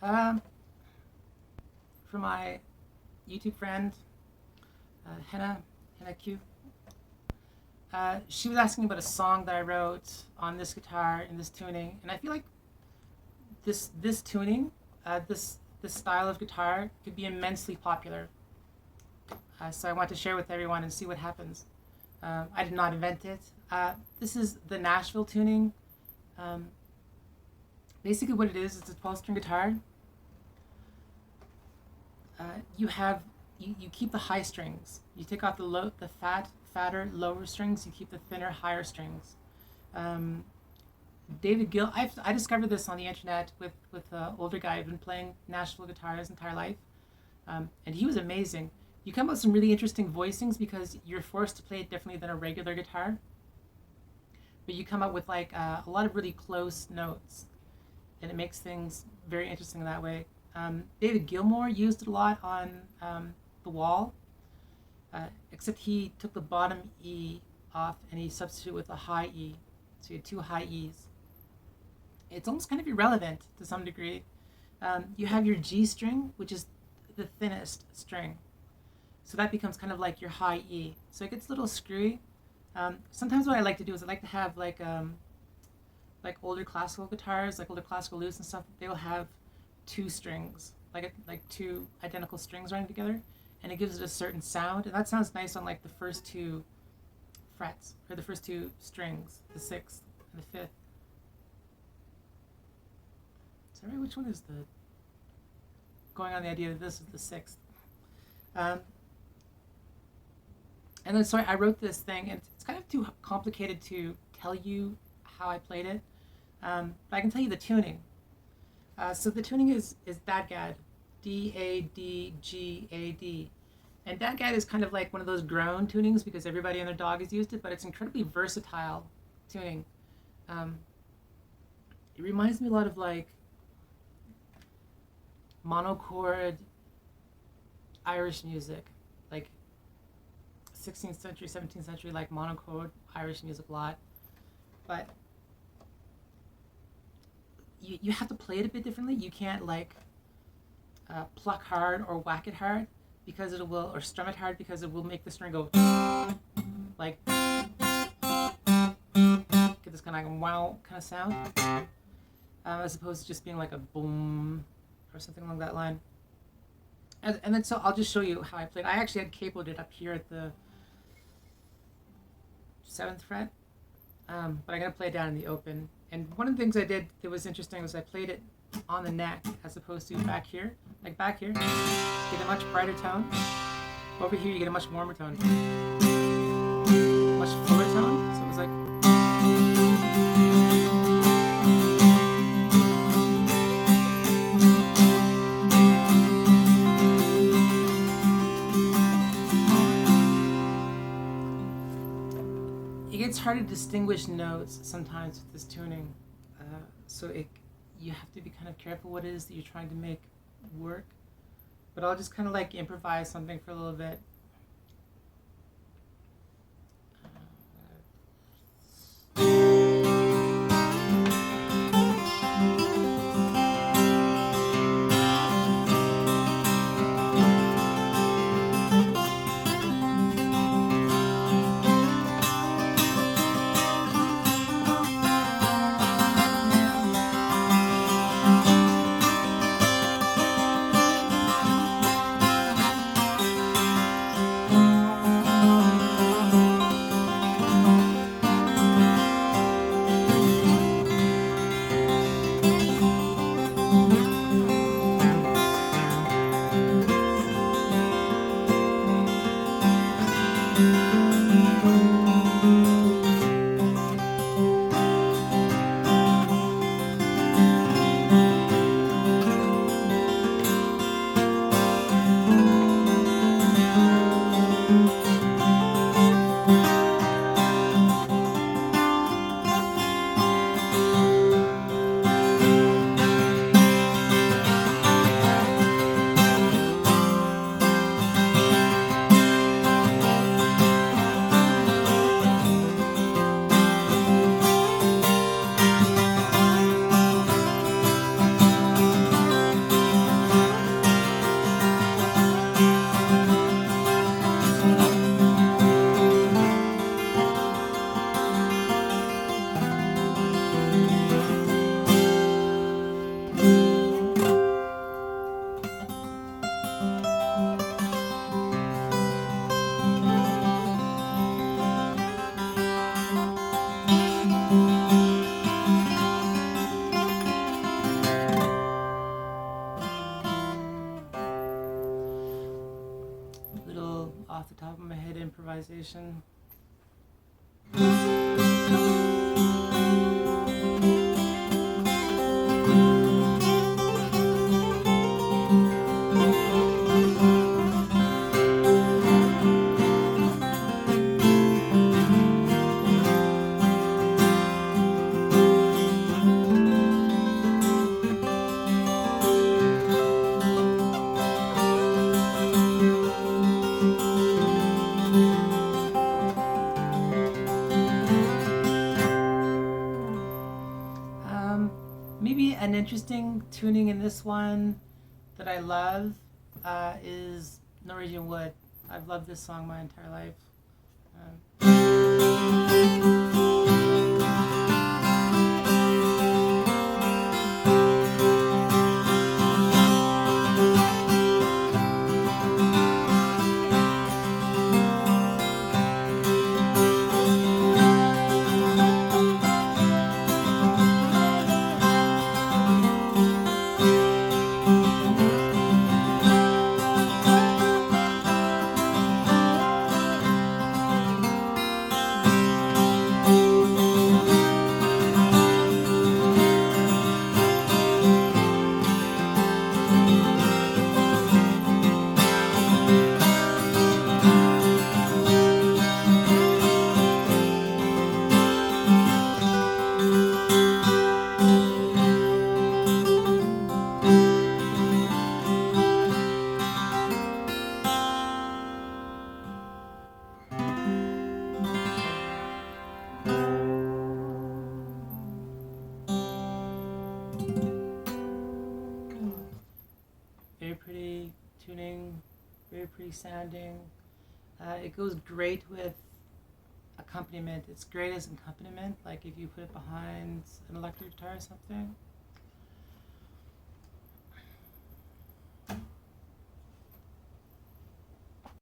Um, for my YouTube friend, Henna Q, she was asking about a song that I wrote on this guitar in this tuning, and I feel like this tuning, this style of guitar could be immensely popular. So I want to share with everyone and see what happens. I did not invent it. This is the Nashville tuning. Um, Basically, what it is, it's a 12-string guitar. You have you keep the high strings. You take off the fatter, lower strings. You keep the thinner, higher strings. Um, David Gill, I discovered this on the internet with an older guy who'd been playing Nashville guitar his entire life, and he was amazing. You come up with some really interesting voicings because you're forced to play it differently than a regular guitar, but you come up with like a lot of really close notes, and it makes things very interesting that way. David Gilmour used it a lot on The Wall, except he took the bottom E off and he substituted with a high E. So you had two high E's. It's almost kind of irrelevant to some degree. You have your G string, which is the thinnest string. So that becomes kind of like your high E. So it gets a little screwy. Sometimes what I like to do is I like to have like older classical guitars, like older classical lutes and stuff. They will have two strings, like two identical strings running together, and it gives it a certain sound. And that sounds nice on like the first two frets or the first two strings, the sixth and the fifth. Is that right? Which one is the going on the idea that this is the sixth? Um, and then sorry, I wrote this thing, and it's kind of too complicated to tell you how I played it, but I can tell you the tuning. So the tuning is Dadgad, Dadgad. And Dadgad is kind of like one of those grown tunings because everybody and their dog has used it, but it's incredibly versatile tuning. It reminds me a lot of like monochord Irish music, like 16th century, 17th century, like monochord Irish music a lot. But you have to play it a bit differently. You can't like pluck hard or whack it hard because it will, or strum it hard because it will make the string go like get this kind of like wow kind of sound, as opposed to just being like a boom or something along that line. And then so I'll just show you how I played. I actually had capoed it up here at the 7th fret, but I'm gonna play it down in the open. And one of the things I did that was interesting was I played it on the neck as opposed to back here. Like back here, you get a much brighter tone. Over here, you get a much warmer tone, much fuller tone. So it was like. It's hard to distinguish notes sometimes with this tuning, so you have to be kind of careful what it is that you're trying to make work. But I'll just kind of like improvise something for a little bit. improvisation. Maybe an interesting tuning in this one that I love is Norwegian Wood. I've loved this song my entire life. Very pretty tuning, very pretty sounding. It goes great with accompaniment. It's great as accompaniment, like if you put it behind an electric guitar or something.